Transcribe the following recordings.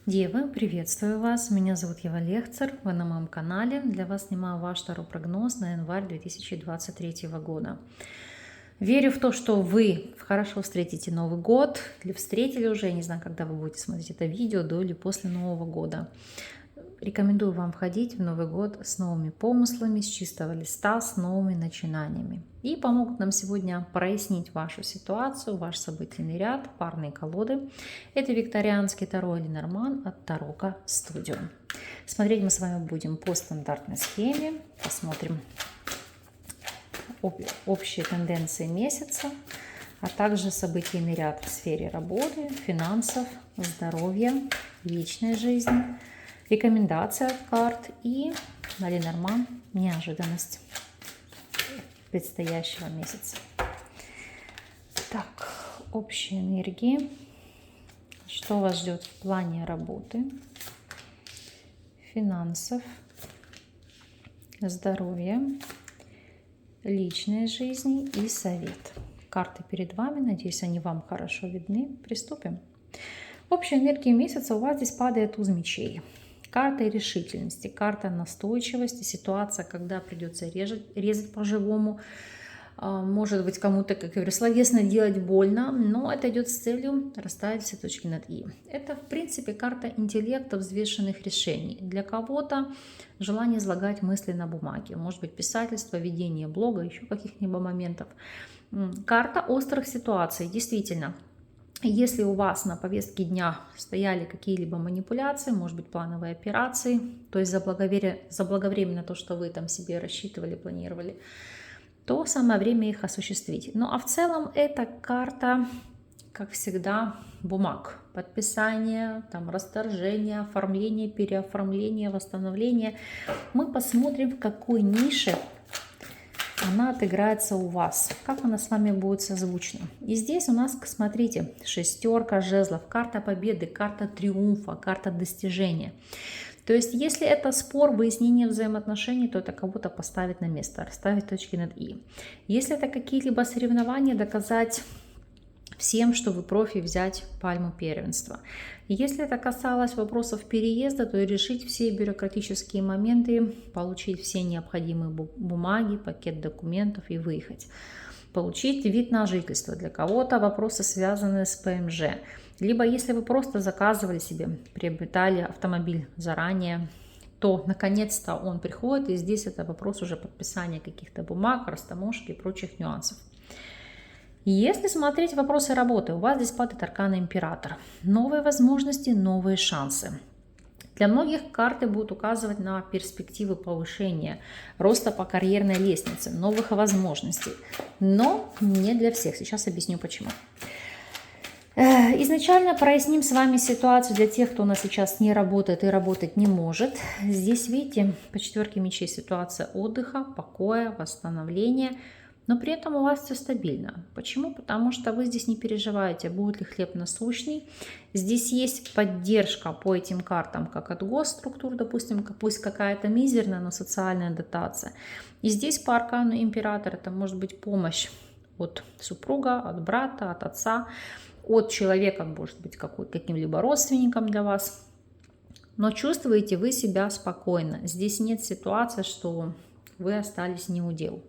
Девы, приветствую вас! Меня зовут Ева Лехцер, вы на моем канале. Для вас снимаю ваш второй прогноз на январь 2023 года. Верю в то, что вы хорошо встретите Новый год, или встретили уже, я не знаю, когда вы будете смотреть это видео, до или после Нового года. Рекомендую вам входить в Новый год с новыми помыслами, с чистого листа, с новыми начинаниями. И помогут нам сегодня прояснить вашу ситуацию, ваш событийный ряд, парные колоды. Это викторианский Таро Ленорман от Тарока Студио. Смотреть мы с вами будем по стандартной схеме. Посмотрим общие тенденции месяца, а также событийный ряд в сфере работы, финансов, здоровья, личной жизни, рекомендации от карт и на Ленорман неожиданность предстоящего месяца. Так, общие энергии. Что вас ждет в плане работы, финансов, здоровья, личной жизни и совет. Карты перед вами, надеюсь, они вам хорошо видны. Приступим. Общая энергия месяца у вас здесь падает туз мечей. Карта решительности, карта настойчивости, ситуация, когда придется резать по-живому. Может быть, кому-то, как я говорю, словесно делать больно, но это идет с целью расставить все точки над «и». Это, в принципе, карта интеллекта, взвешенных решений. Для кого-то желание излагать мысли на бумаге. Может быть, писательство, ведение блога, еще каких-либо моментов. Карта острых ситуаций. Действительно, если у вас на повестке дня стояли какие-либо манипуляции, может быть, плановые операции, то есть заблаговременно то, что вы там себе рассчитывали, планировали, то самое время их осуществить. Ну а в целом это карта, как всегда, бумаг, подписание, там, расторжение, оформление, переоформление, восстановление. Мы посмотрим, в какой нише она отыграется у вас, как она с вами будет созвучна. И здесь у нас, смотрите, шестерка жезлов, карта победы, карта триумфа, карта достижения. То есть, если это спор, выяснение взаимоотношений, то это кого-то поставить на место, расставить точки над «и». Если это какие-либо соревнования, доказать всем, что вы профи, взять пальму первенства. И если это касалось вопросов переезда, то решить все бюрократические моменты, получить все необходимые бумаги, пакет документов и выехать. Получить вид на жительство. Для кого-то вопросы, связанные с ПМЖ. Либо если вы просто заказывали себе, приобретали автомобиль заранее, то наконец-то он приходит, и здесь это вопрос уже подписания каких-то бумаг, растаможки и прочих нюансов. Если смотреть вопросы работы, у вас здесь падает аркан Император. Новые возможности, новые шансы. Для многих карты будут указывать на перспективы повышения, роста по карьерной лестнице, новых возможностей. Но не для всех. Сейчас объясню почему. Изначально проясним с вами ситуацию для тех, кто у нас сейчас не работает и работать не может. Здесь, видите, по четверке мечей ситуация отдыха, покоя, восстановления. Но при этом у вас все стабильно. Почему? Потому что вы здесь не переживаете, будет ли хлеб насущный. Здесь есть поддержка по этим картам, как от госструктур, допустим, пусть какая-то мизерная, но социальная дотация. И здесь по аркану Император это может быть помощь от супруга, от брата, от отца, от человека, может быть, каким-либо родственником для вас. Но чувствуете вы себя спокойно. Здесь нет ситуации, что вы остались неудел.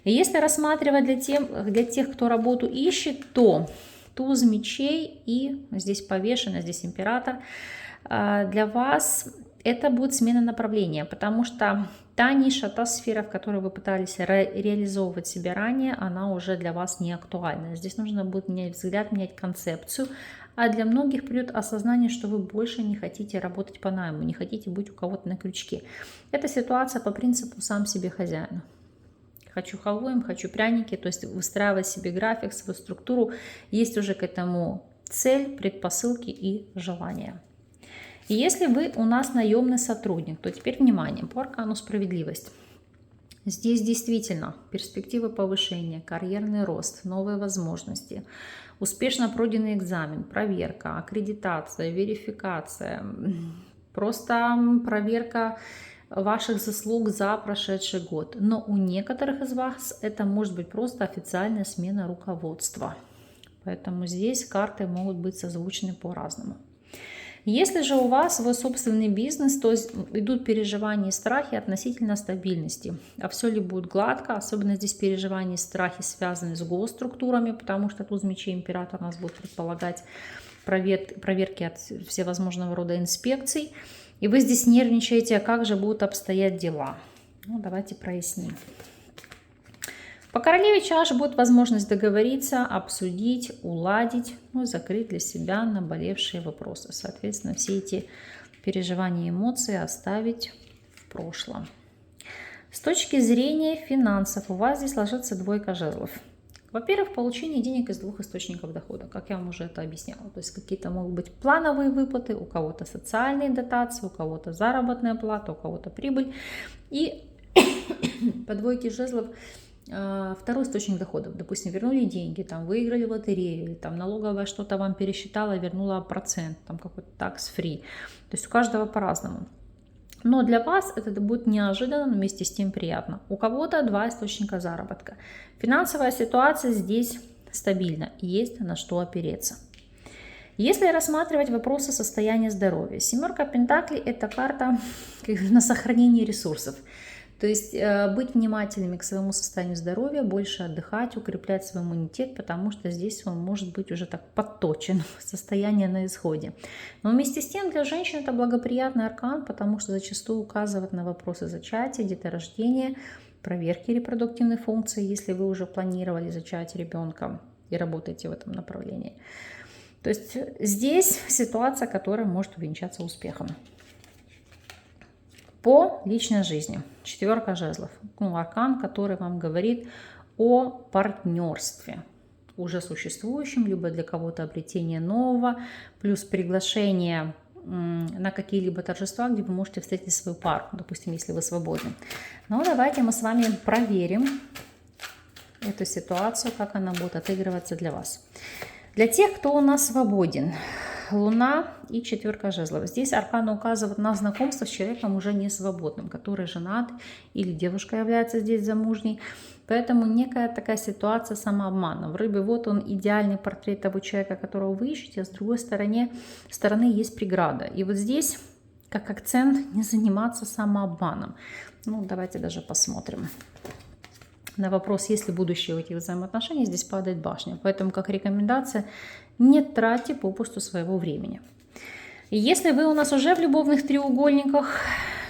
И если рассматривать для тех, кто работу ищет, то туз мечей и здесь повешено, здесь Император, для вас это будет смена направления, потому что та ниша, та сфера, в которой вы пытались реализовывать себя ранее, она уже для вас не актуальна. Здесь нужно будет менять взгляд, менять концепцию, а для многих придет осознание, что вы больше не хотите работать по найму, не хотите быть у кого-то на крючке. Это ситуация по принципу «сам себе хозяин». Хочу халвоем, хочу пряники, то есть выстраивать себе график, свою структуру. Есть уже к этому цель, предпосылки и желания. И если вы у нас наемный сотрудник, то теперь внимание, по аркану справедливость. Здесь действительно перспективы повышения, карьерный рост, новые возможности, успешно пройденный экзамен, проверка, аккредитация, верификация, просто проверка ваших заслуг за прошедший год. Но у некоторых из вас это может быть просто официальная смена руководства. Поэтому здесь карты могут быть созвучны по-разному. Если же у вас свой собственный бизнес, то идут переживания и страхи относительно стабильности. А все ли будет гладко, особенно здесь переживания и страхи связаны с госструктурами, потому что туз мечей император у нас будет предполагать проверки от всевозможного рода инспекций. И вы здесь нервничаете, а как же будут обстоять дела. Ну, давайте проясним. По королеве чаш будет возможность договориться, обсудить, уладить, ну, закрыть для себя наболевшие вопросы. Соответственно, все эти переживания и эмоции оставить в прошлом. С точки зрения финансов у вас здесь ложится двойка жезлов. Во-первых, получение денег из двух источников дохода, как я вам уже это объясняла. То есть какие-то могут быть плановые выплаты, у кого-то социальные дотации, у кого-то заработная плата, у кого-то прибыль. И по двойке жезлов второй источник доходов. Допустим, вернули деньги, там, выиграли в лотерею, или там налоговая что-то вам пересчитала, вернула процент, там какой-то tax-free. То есть у каждого по-разному. Но для вас это будет неожиданно, но вместе с тем приятно. У кого-то два источника заработка. Финансовая ситуация здесь стабильна, есть на что опереться. Если рассматривать вопросы состояния здоровья, семерка пентаклей – это карта на сохранение ресурсов. То есть быть внимательными к своему состоянию здоровья, больше отдыхать, укреплять свой иммунитет, потому что здесь он может быть уже так подточен, состояние на исходе. Но вместе с тем для женщин это благоприятный аркан, потому что зачастую указывает на вопросы зачатия, деторождения, проверки репродуктивной функции, если вы уже планировали зачать ребенка и работаете в этом направлении. То есть здесь ситуация, которая может увенчаться успехом. По личной жизни. Четверка жезлов. Ну, аркан, который вам говорит о партнерстве. Уже существующем, либо для кого-то обретение нового, плюс приглашение на какие-либо торжества, где вы можете встретить свою пару, допустим, если вы свободны. Но давайте мы с вами проверим эту ситуацию, как она будет отыгрываться для вас. Для тех, кто у нас свободен. Луна и четверка жезлов. Здесь арканы указывают на знакомство с человеком уже не свободным, который женат или девушка является здесь замужней. Поэтому некая такая ситуация самообмана. В рыбе вот он идеальный портрет того человека, которого вы ищете, а с другой стороны есть преграда. И вот здесь как акцент не заниматься самообманом. Ну, давайте даже посмотрим. На вопрос, есть ли будущее у этих взаимоотношений, здесь падает башня. Поэтому как рекомендация, не тратьте попусту своего времени. И если вы у нас уже в любовных треугольниках,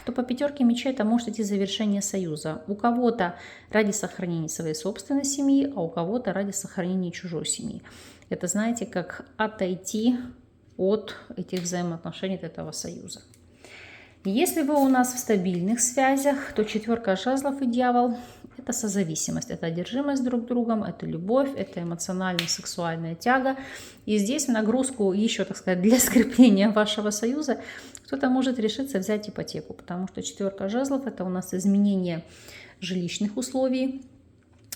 то по пятерке мечей это может идти завершение союза. У кого-то ради сохранения своей собственной семьи, а у кого-то ради сохранения чужой семьи. Это, знаете, как отойти от этих взаимоотношений, от этого союза. Если вы у нас в стабильных связях, то четверка жезлов и дьявол – это созависимость, это одержимость друг другом, это любовь, это эмоциональная, сексуальная тяга. И здесь в нагрузку еще, так сказать, для скрепления вашего союза кто-то может решиться взять ипотеку, потому что четверка жезлов – это у нас изменение жилищных условий.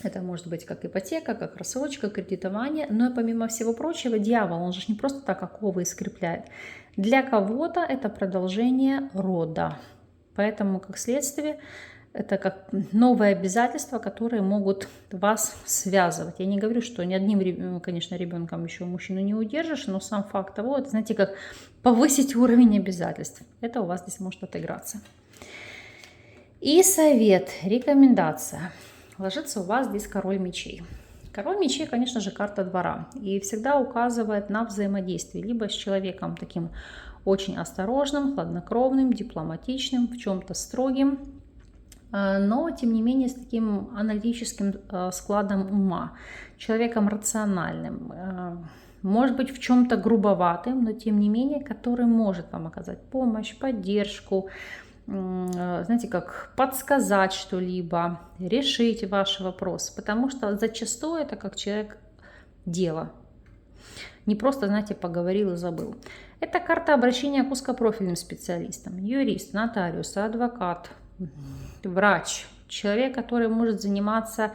Это может быть как ипотека, как рассрочка, кредитование. Но и помимо всего прочего, дьявол, он же не просто так оковы скрепляет. Для кого-то это продолжение рода. Поэтому, как следствие, это как новые обязательства, которые могут вас связывать. Я не говорю, что ни одним, конечно, ребенком еще мужчину не удержишь, но сам факт того, это, знаете, как повысить уровень обязательств. Это у вас здесь может отыграться. И совет, рекомендация. Ложится у вас здесь король мечей. Король мечей, конечно же, карта двора. И всегда указывает на взаимодействие. Либо с человеком таким очень осторожным, хладнокровным, дипломатичным, в чем-то строгим. Но, тем не менее, с таким аналитическим складом ума. Человеком рациональным. Может быть, в чем-то грубоватым, но, тем не менее, который может вам оказать помощь, поддержку. Знаете, как подсказать что-либо, решить ваши вопросы, потому что зачастую это как человек дела. Не просто, знаете, поговорил и забыл. Это карта обращения к узкопрофильным специалистам. Юрист, нотариус, адвокат, врач, человек, который может заниматься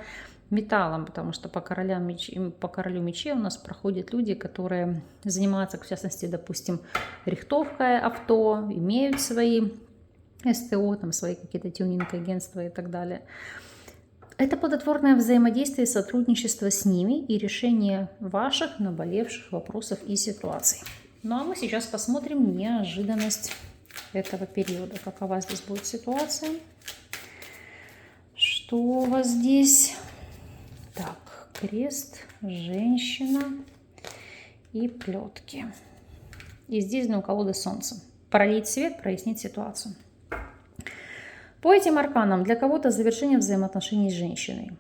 металлом, потому что по королю мечей у нас проходят люди, которые занимаются, в частности, допустим, рихтовкой авто, имеют свои СТО, там свои какие-то тюнинг-агентства и так далее. Это плодотворное взаимодействие, сотрудничество с ними и решение ваших наболевших вопросов и ситуаций. Ну а мы сейчас посмотрим неожиданность этого периода. Какова здесь будет ситуация? Что у вас здесь? Так, крест, женщина и плетки. И здесь дно колоды солнца. Пролить свет, прояснить ситуацию. По этим арканам для кого-то завершение взаимоотношений с женщиной.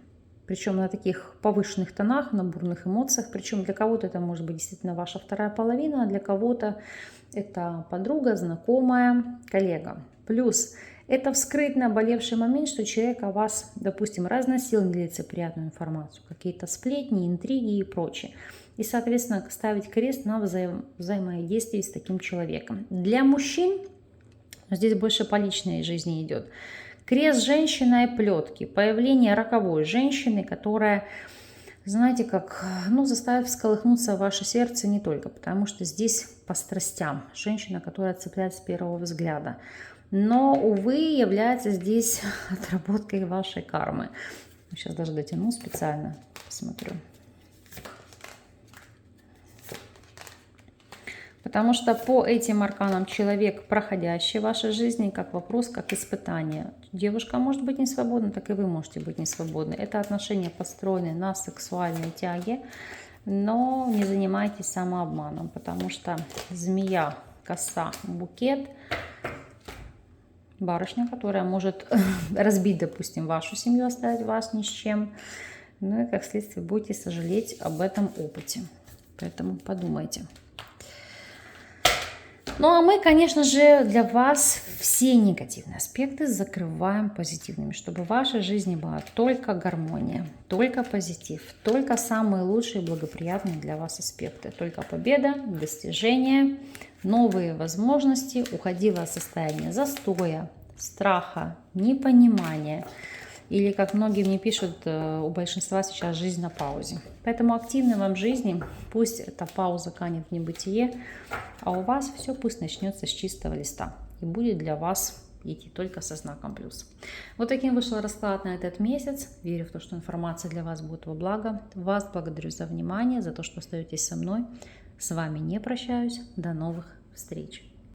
Причем на таких повышенных тонах, на бурных эмоциях. Причем для кого-то это может быть действительно ваша вторая половина, а для кого-то это подруга, знакомая, коллега. Плюс это вскрыть наболевший момент, что человек о вас, допустим, разносил нелицеприятную информацию, какие-то сплетни, интриги и прочее. И, соответственно, ставить крест на взаимодействии с таким человеком. Для мужчин здесь больше по личной жизни идет. Крест, женщина и плетки. Появление роковой женщины, которая, знаете, как, заставит всколыхнуться ваше сердце не только, потому что здесь по страстям. Женщина, которая цепляет с первого взгляда. Но, увы, является здесь отработкой вашей кармы. Сейчас даже дотяну специально, посмотрю. Потому что по этим арканам человек, проходящий в вашей жизни, как вопрос, как испытание. Девушка может быть не свободна, так и вы можете быть не свободны. Это отношения построены на сексуальной тяге, но не занимайтесь самообманом, потому что змея, коса, букет, барышня, которая может разбить, допустим, вашу семью, оставить вас ни с чем. Ну и, как следствие, будете сожалеть об этом опыте. Поэтому подумайте. Ну а мы, конечно же, для вас все негативные аспекты закрываем позитивными, чтобы в вашей жизни была только гармония, только позитив, только самые лучшие благоприятные для вас аспекты, только победа, достижения, новые возможности, уходило состояние застоя, страха, непонимания. Или, как многие мне пишут, у большинства сейчас жизнь на паузе. Поэтому активной вам жизни, пусть эта пауза канет в небытие, а у вас все пусть начнется с чистого листа и будет для вас идти только со знаком плюс. Вот таким вышел расклад на этот месяц. Верю в то, что информация для вас будет во благо. Вас благодарю за внимание, за то, что остаетесь со мной. С вами не прощаюсь. До новых встреч.